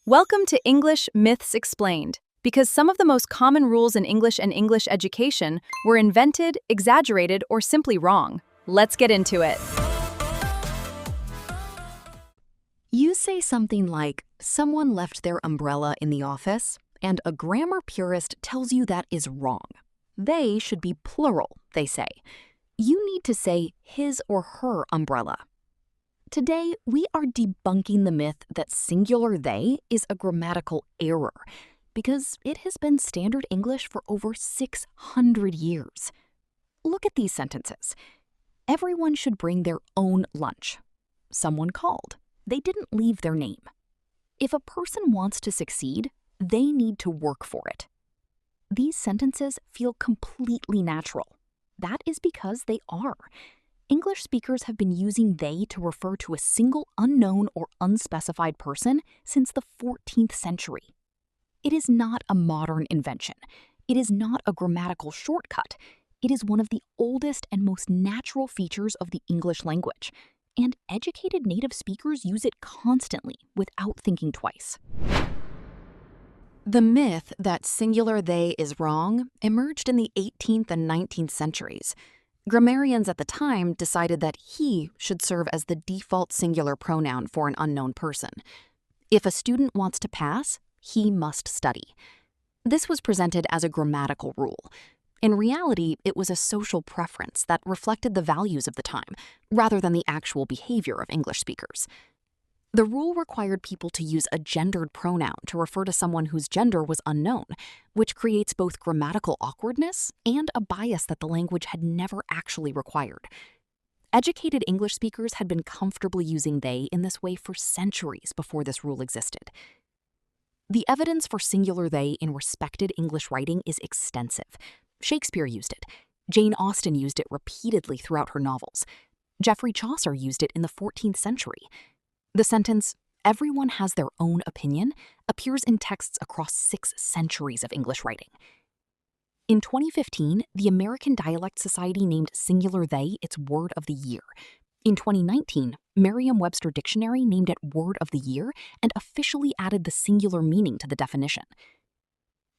Welcome to English Myths Explained, because some of the most common rules in English and English education were invented, exaggerated, or simply wrong. Let's get into it. You say something like, someone left their umbrella in the office, and a grammar purist tells you that is wrong. They should be plural, they say. You need to say his or her umbrella. Today, we are debunking the myth that singular they is a grammatical error, because it has been standard English for over 600 years. Look at these sentences. Everyone should bring their own lunch. Someone called. They didn't leave their name. If a person wants to succeed, they need to work for it. These sentences feel completely natural. That is because they are. English speakers have been using they to refer to a single unknown or unspecified person since the 14th century. It is not a modern invention. It is not a grammatical shortcut. It is one of the oldest and most natural features of the English language, and educated native speakers use it constantly without thinking twice. The myth that singular they is wrong emerged in the 18th and 19th centuries. Grammarians at the time decided that he should serve as the default singular pronoun for an unknown person. If a student wants to pass, he must study. This was presented as a grammatical rule. In reality, it was a social preference that reflected the values of the time, rather than the actual behavior of English speakers. The rule required people to use a gendered pronoun to refer to someone whose gender was unknown, which creates both grammatical awkwardness and a bias that the language had never actually required. Educated English speakers had been comfortably using they in this way for centuries before this rule existed. The evidence for singular they in respected English writing is extensive. Shakespeare used it. Jane Austen used it repeatedly throughout her novels. Geoffrey Chaucer used it in the 14th century. The sentence, "Everyone has their own opinion," appears in texts across 6 centuries of English writing. In 2015, the American Dialect Society named singular they its word of the year. In 2019, Merriam-Webster Dictionary named it word of the year and officially added the singular meaning to the definition.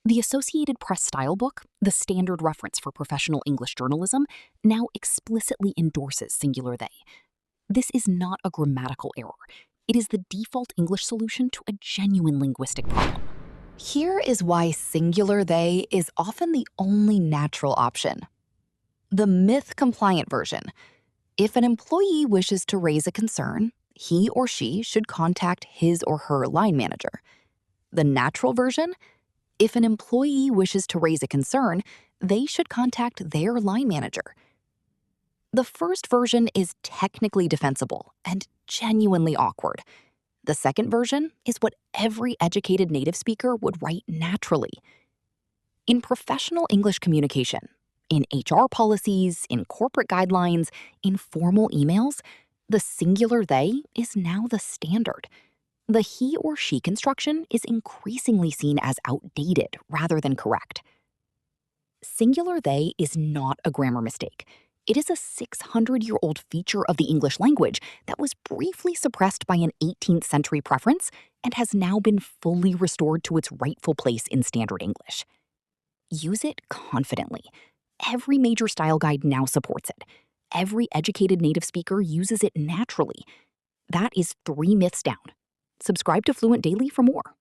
The Associated Press Style Book, the standard reference for professional English journalism, now explicitly endorses singular they. This is not a grammatical error. It is the default English solution to a genuine linguistic problem. Here is why singular they is often the only natural option. The myth-compliant version. If an employee wishes to raise a concern, he or she should contact his or her line manager. The natural version. If an employee wishes to raise a concern, they should contact their line manager. The first version is technically defensible and genuinely awkward. The second version is what every educated native speaker would write naturally. In professional English communication, in HR policies, in corporate guidelines, in formal emails, the singular they is now the standard. The he or she construction is increasingly seen as outdated rather than correct. Singular they is not a grammar mistake. It is a 600-year-old feature of the English language that was briefly suppressed by an 18th century preference and has now been fully restored to its rightful place in standard English. Use it confidently. Every major style guide now supports it. Every educated native speaker uses it naturally. That is 3 myths down. Subscribe to Fluent Daily for more.